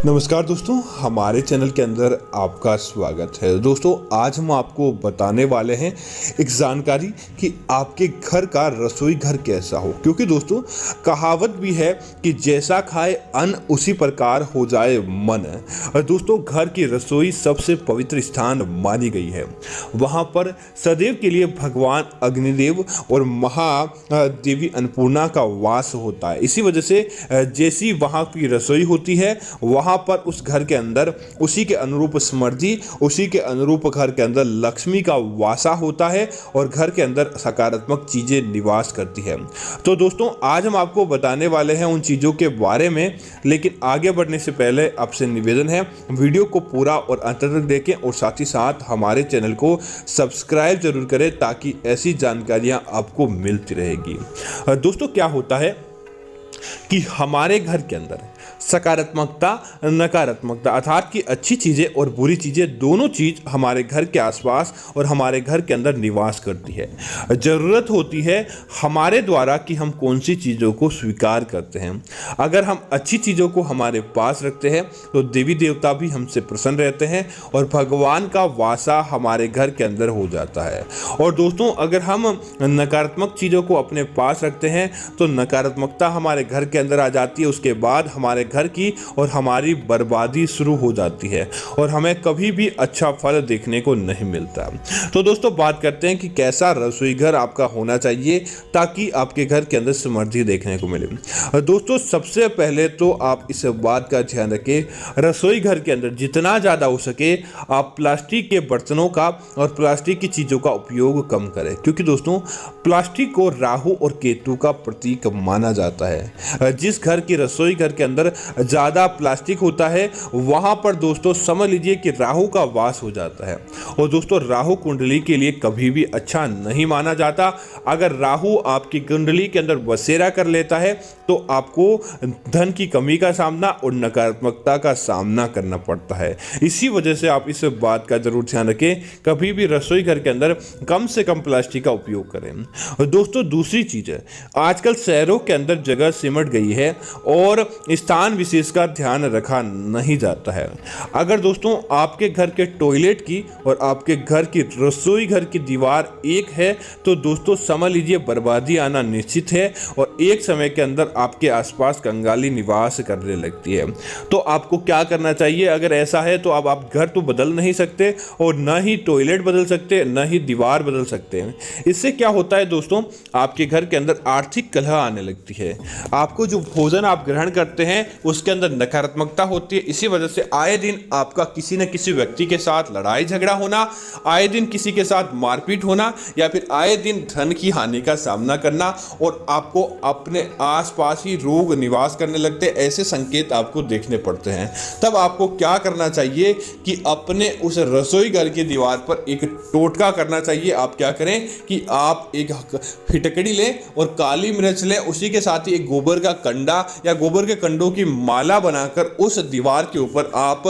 नमस्कार दोस्तों, हमारे चैनल के अंदर आपका स्वागत है। दोस्तों, आज हम आपको बताने वाले हैं एक जानकारी कि आपके घर का रसोई घर कैसा हो, क्योंकि दोस्तों कहावत भी है कि जैसा खाए अन्न उसी प्रकार हो जाए मन। और दोस्तों, घर की रसोई सबसे पवित्र स्थान मानी गई है। वहाँ पर सदैव के लिए भगवान अग्निदेव और महादेवी अन्नपूर्णा का वास होता है। इसी वजह से जैसी वहाँ की रसोई होती है, वहाँ पर उस घर के अंदर उसी के अनुरूप समृद्धि, उसी के अनुरूप घर के अंदर लक्ष्मी का वासा होता है और घर के अंदर सकारात्मक चीजें निवास करती है। तो दोस्तों, आज हम आपको बताने वाले हैं उन चीजों के बारे में, लेकिन आगे बढ़ने से पहले आपसे निवेदन है, वीडियो को पूरा और अंत तक देखें और साथ ही साथ हमारे चैनल को सब्सक्राइब जरूर करें ताकि ऐसी जानकारियां आपको मिलती रहेगी। दोस्तों, क्या होता है कि हमारे घर के अंदर सकारात्मकता, नकारात्मकता अर्थात कि अच्छी चीज़ें और बुरी चीज़ें दोनों चीज़ हमारे घर के आसपास और हमारे घर के अंदर निवास करती है। ज़रूरत होती है हमारे द्वारा कि हम कौन सी चीज़ों को स्वीकार करते हैं। अगर हम अच्छी चीज़ों को हमारे पास रखते हैं तो देवी देवता भी हमसे प्रसन्न रहते हैं और भगवान का वासा हमारे घर के अंदर हो जाता है। और दोस्तों, अगर हम नकारात्मक चीज़ों को अपने पास रखते हैं तो नकारात्मकता हमारे घर के अंदर आ जाती है। उसके बाद हमारे घर की और हमारी बर्बादी शुरू हो जाती है और हमें कभी भी अच्छा फल देखने को नहीं मिलता। तो दोस्तों, बात करते हैं कि कैसा रसोई घर आपका होना चाहिए ताकि आपके घर के अंदर समृद्धि देखने को मिले। दोस्तों, सबसे पहले तो आप इस बात का ध्यान रखें, रसोई घर के अंदर जितना ज़्यादा हो सके आप प्लास्टिक के बर्तनों का और प्लास्टिक की चीज़ों का उपयोग कम करें, क्योंकि दोस्तों प्लास्टिक को राहु और केतु का प्रतीक माना जाता है। जिस घर की रसोई घर के अंदर ज़्यादा प्लास्टिक होता है वहाँ पर दोस्तों समझ लीजिए कि राहु का वास हो जाता है। और दोस्तों, राहु कुंडली के लिए कभी भी अच्छा नहीं माना जाता। अगर राहु आपकी कुंडली के अंदर बसेरा कर लेता है तो आपको धन की कमी का सामना और नकारात्मकता का सामना करना पड़ता है। इसी वजह से आप इस बात का जरूर ध्यान रखें, कभी भी रसोई घर के अंदर कम से कम प्लास्टिक का उपयोग करें। और दोस्तों, दूसरी चीज़ है, आजकल शहरों के अंदर जगह सिमट गई है और स्थान विशेष का ध्यान रखा नहीं जाता है। अगर दोस्तों आपके घर के टॉयलेट की और आपके घर की रसोई घर की दीवार एक है तो दोस्तों समझ लीजिए बर्बादी आना निश्चित है और एक समय के अंदर आपके आसपास कंगाली निवास करने लगती है। तो आपको क्या करना चाहिए? अगर ऐसा है तो अब आप घर तो बदल नहीं सकते और न ही टॉयलेट बदल सकते, न ही दीवार बदल सकते हैं। इससे क्या होता है दोस्तों, आपके घर के अंदर आर्थिक कलह आने लगती है। आपको जो भोजन आप ग्रहण करते हैं उसके अंदर नकारात्मकता होती है। इसी वजह से आए दिन आपका किसी न किसी व्यक्ति के साथ लड़ाई झगड़ा होना, आए दिन किसी के साथ मारपीट होना या फिर आए दिन धन की हानि का सामना करना और आपको अपने आसपास ही रोग निवास करने लगते, ऐसे संकेत आपको देखने पड़ते हैं। तब आपको क्या करना चाहिए कि अपने उस रसोई घर की दीवार पर एक टोटका करना चाहिए। आप क्या करें कि आप एक फिटकड़ी लें और काली मिर्च लें, उसी के साथ ही एक गोबर का कंडा या गोबर के कंडों की माला बनाकर उस दीवार के ऊपर आप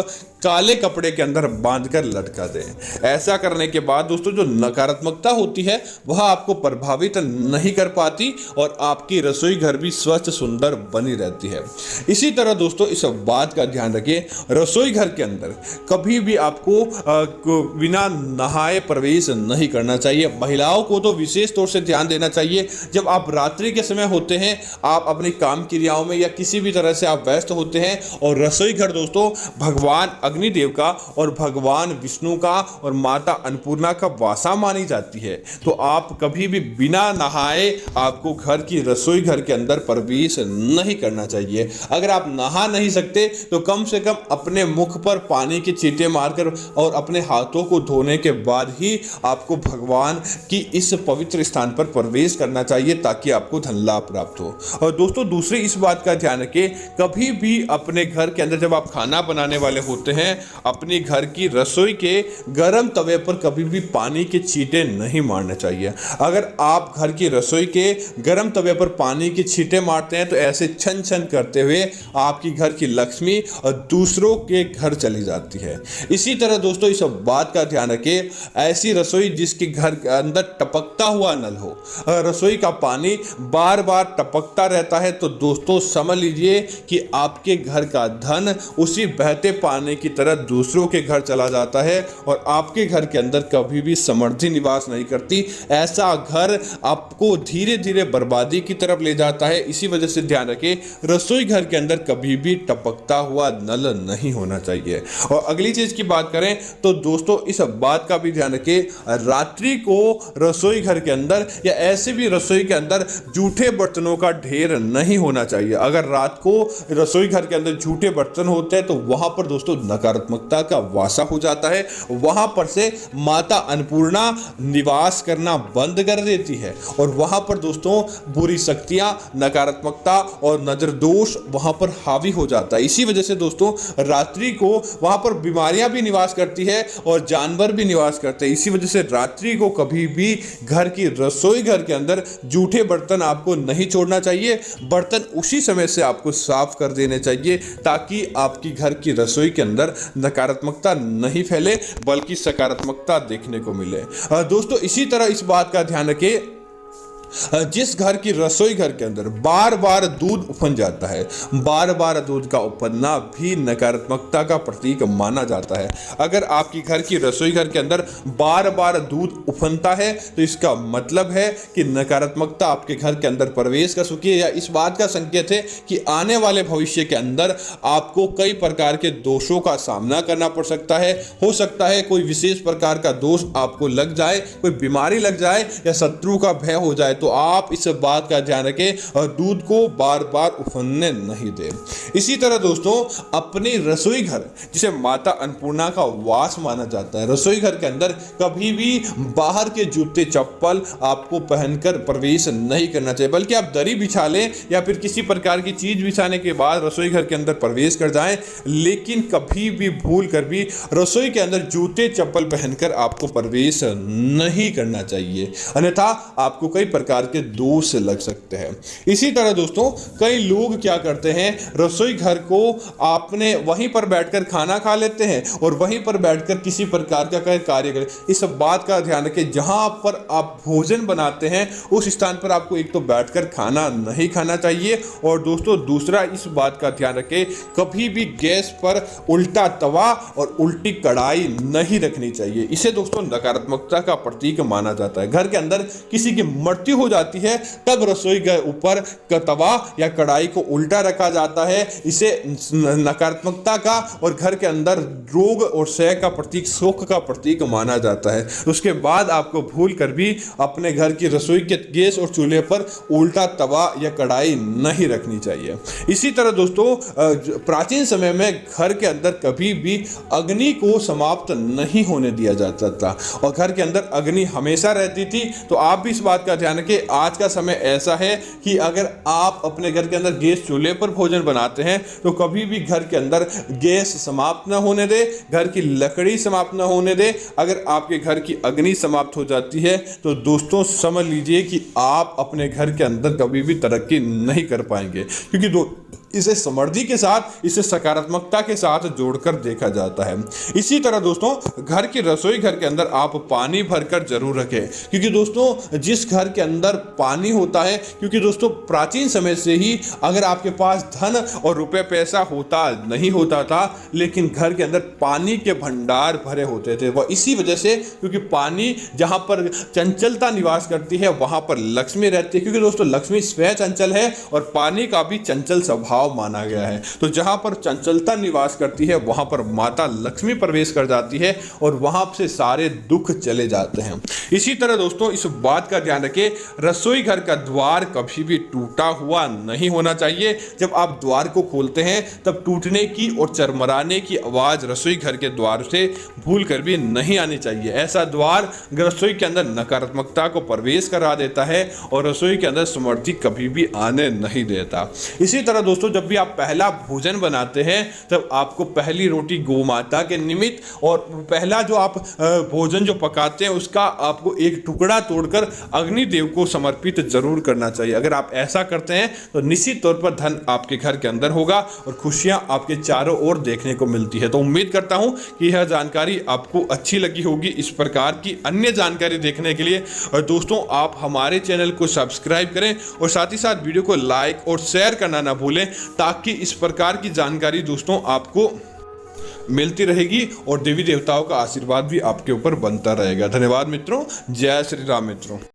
काले कपड़े के अंदर बांधकर लटका दें। ऐसा करने के बाद दोस्तों जो नकारात्मकता होती है वह आपको प्रभावित नहीं कर पाती और आपकी रसोई घर भी स्वच्छ सुंदर बनी रहती है। इसी तरह दोस्तों इस बात का ध्यान रखें, रसोई घर के अंदर कभी भी आपको बिना नहाए प्रवेश नहीं करना चाहिए। महिलाओं को तो विशेष तौर से ध्यान देना चाहिए। जब आप रात्रि के समय होते हैं, आप अपनी काम क्रियाओं में या किसी भी तरह से आप व्यस्त होते हैं और रसोई घर दोस्तों भगवान अग्निदेव का और भगवान विष्णु का और माता अन्नपूर्णा का वासा मानी जाती है, तो आप कभी भी बिना नहाए आपको घर की रसोई घर के अंदर प्रवेश नहीं करना चाहिए। अगर आप नहा नहीं सकते तो कम से कम अपने मुख पर पानी के छींटे मारकर और अपने हाथों को धोने के बाद ही आपको भगवान की इस पवित्र स्थान पर प्रवेश करना चाहिए ताकि आपको धन लाभ प्राप्त हो। और दोस्तों दूसरी इस बात का ध्यान रखें, कभी भी अपने घर के अंदर जब आप खाना बनाने वाले होते हैं हैं अपनी घर की रसोई के गर्म तवे पर कभी भी पानी के छींटे नहीं मारने चाहिए। अगर आप घर की रसोई के गर्म तवे पर पानी के छींटे मारते हैं तो ऐसे छन छन करते हुए आपकी घर की लक्ष्मी और दूसरों के घर चली जाती है। इसी तरह दोस्तों इस बात का ध्यान रखें, ऐसी रसोई जिसके घर के अंदर टपकता हुआ नल हो, रसोई का पानी बार बार टपकता रहता है तो दोस्तों समझ लीजिए कि आपके घर का धन उसी बहते पानी की तरह दूसरों के घर चला जाता है और आपके घर के अंदर कभी भी समृद्धि निवास नहीं करती। ऐसा घर आपको धीरे धीरे बर्बादी की तरफ ले जाता है। इसी वजह से ध्यान रखें, रसोई घर के अंदर कभी भी टपकता हुआ नल नहीं होना चाहिए। और अगली चीज की बात करें तो दोस्तों इस बात का भी ध्यान रखें, रात्रि को रसोई घर के अंदर या ऐसे भी रसोई के अंदर जूठे बर्तनों का ढेर नहीं होना चाहिए। अगर रात को रसोई घर के अंदर जूठे बर्तन होते हैं तो वहां पर दोस्तों नकारात्मकता का वासा हो जाता है। वहां पर से माता अन्नपूर्णा निवास करना बंद कर देती है और वहां पर दोस्तों बुरी शक्तियां, नकारात्मकता और नजर दोष वहां पर हावी हो जाता है। इसी वजह से दोस्तों रात्रि को वहां पर बीमारियां भी निवास करती है और जानवर भी निवास करते हैं। इसी वजह से रात्रि को कभी भी घर की रसोई घर के अंदर जूठे बर्तन आपको नहीं छोड़ना चाहिए। बर्तन उसी समय से आपको साफ कर देने चाहिए ताकि आपकी घर की रसोई के अंदर नकारात्मकता नहीं फैले बल्कि सकारात्मकता देखने को मिले। दोस्तों इसी तरह इस बात का ध्यान रखें, जिस घर की रसोई घर के अंदर बार बार दूध उफन जाता है, बार बार दूध का उफनना भी नकारात्मकता का प्रतीक माना जाता है। अगर आपकी घर की रसोई घर के अंदर बार बार दूध उफनता है तो इसका मतलब है कि नकारात्मकता आपके घर के अंदर प्रवेश कर चुकी है या इस बात का संकेत है कि आने वाले भविष्य के अंदर आपको कई प्रकार के दोषों का सामना करना पड़ सकता है। हो सकता है कोई विशेष प्रकार का दोष आपको लग जाए, कोई बीमारी लग जाए या शत्रु का भय हो जाए, तो आप इस बात का ध्यान रखें और दूध को बार बार उफनने नहीं दें। इसी तरह दोस्तों अपनी रसोई घर जिसे माता अन्नपूर्णा का वास माना जाता है, रसोई घर के अंदर कभी भी बाहर के जूते चप्पल आपको पहनकर प्रवेश नहीं करना चाहिए, बल्कि आप दरी बिछा लें या फिर किसी प्रकार की चीज बिछाने के बाद रसोई घर के अंदर प्रवेश कर जाएं, लेकिन कभी भी भूल कर भी रसोई के अंदर जूते चप्पल पहनकर आपको प्रवेश नहीं करना चाहिए, अन्यथा आपको कई प्रकार के दोष लग सकते हैं। इसी तरह दोस्तों कई लोग क्या करते हैं, रसोई घर को आपने वहीं पर बैठकर खाना खा लेते हैं और वहीं पर बैठकर किसी प्रकार का कार्य करें। इस बात का ध्यान रखें, जहां पर आप भोजन बनाते हैं उस स्थान पर आपको एक तो बैठकर खाना नहीं खाना चाहिए और दोस्तों दूसरा इस बात का ध्यान रखें, कभी भी गैस पर उल्टा तवा और उल्टी कढ़ाई नहीं रखनी चाहिए। इसे दोस्तों नकारात्मकता का प्रतीक माना जाता है। घर के अंदर किसी की मृत्यु हो जाती है तब रसोई के ऊपर तवा या कढ़ाई को उल्टा रखा जाता है। इसे नकारात्मकता का और घर के अंदर रोग और क्षय का प्रतीक, शोक का प्रतीक माना जाता है। उसके बाद आपको भूल कर भी अपने घर की रसोई के गैस और चूल्हे पर उल्टा तवा या कढ़ाई नहीं रखनी चाहिए। इसी तरह दोस्तों प्राचीन समय में घर के अंदर कभी भी अग्नि को समाप्त नहीं होने दिया जाता था और घर के अंदर अग्नि हमेशा रहती थी। तो आप भी इस बात का ध्यान रखें, आज का समय ऐसा है कि अगर आप अपने घर के अंदर गैस चूल्हे पर भोजन बनाते हैं तो कभी भी घर के अंदर गैस समाप्त ना होने दे, घर की लकड़ी समाप्त ना होने दे। अगर आपके घर की अग्नि समाप्त हो जाती है तो दोस्तों समझ लीजिए कि आप अपने घर के अंदर कभी भी तरक्की नहीं कर पाएंगे, क्योंकि इसे समृद्धि के साथ, इसे सकारात्मकता के साथ जोड़कर देखा जाता है। इसी तरह दोस्तों घर की रसोई घर के अंदर आप पानी भरकर जरूर रखें, क्योंकि दोस्तों जिस घर के अंदर पानी होता है, क्योंकि दोस्तों प्राचीन समय से ही अगर आपके पास धन और रुपए पैसा होता नहीं होता था, लेकिन घर के अंदर पानी के भंडार भरे होते थे। वह इसी वजह से, क्योंकि पानी जहां पर चंचलता निवास करती है वहां पर लक्ष्मी रहती है, क्योंकि दोस्तों लक्ष्मी स्वयं चंचल है और पानी का भी चंचल स्वभाव माना गया है। तो जहां पर चंचलता निवास करती है वहां पर माता लक्ष्मी प्रवेश कर जाती है और वहां से सारे दुख चले जाते हैं। इसी तरह दोस्तों इस बात का ध्यान रखें, रसोई घर का द्वार कभी भी टूटा हुआ नहीं होना चाहिए। जब आप द्वार को खोलते हैं तब टूटने की और चरमराने की आवाज रसोई घर के द्वार से भूल कर भी नहीं आनी चाहिए। ऐसा द्वार रसोई के अंदर नकारात्मकता को प्रवेश करा देता है और रसोई के अंदर समृद्धि कभी भी आने नहीं देता। इसी तरह दोस्तों जब भी आप पहला भोजन बनाते हैं तब आपको पहली रोटी गौ माता के निमित्त और पहला जो आप भोजन जो पकाते हैं उसका आपको एक टुकड़ा तोड़कर अग्निदेव को समर्पित जरूर करना चाहिए। अगर आप ऐसा करते हैं तो निश्चित तौर पर धन आपके घर के अंदर होगा और खुशियां आपके चारों ओर देखने को मिलती है। तो उम्मीद करता हूं कि यह जानकारी आपको अच्छी लगी होगी। इस प्रकार की अन्य जानकारी देखने के लिए और दोस्तों आप हमारे चैनल को सब्सक्राइब करें और साथ ही साथ वीडियो को लाइक और शेयर करना ना भूलें, ताकि इस प्रकार की जानकारी दोस्तों आपको मिलती रहेगी और देवी देवताओं का आशीर्वाद भी आपके ऊपर बनता रहेगा। धन्यवाद मित्रों। जय श्री राम मित्रों।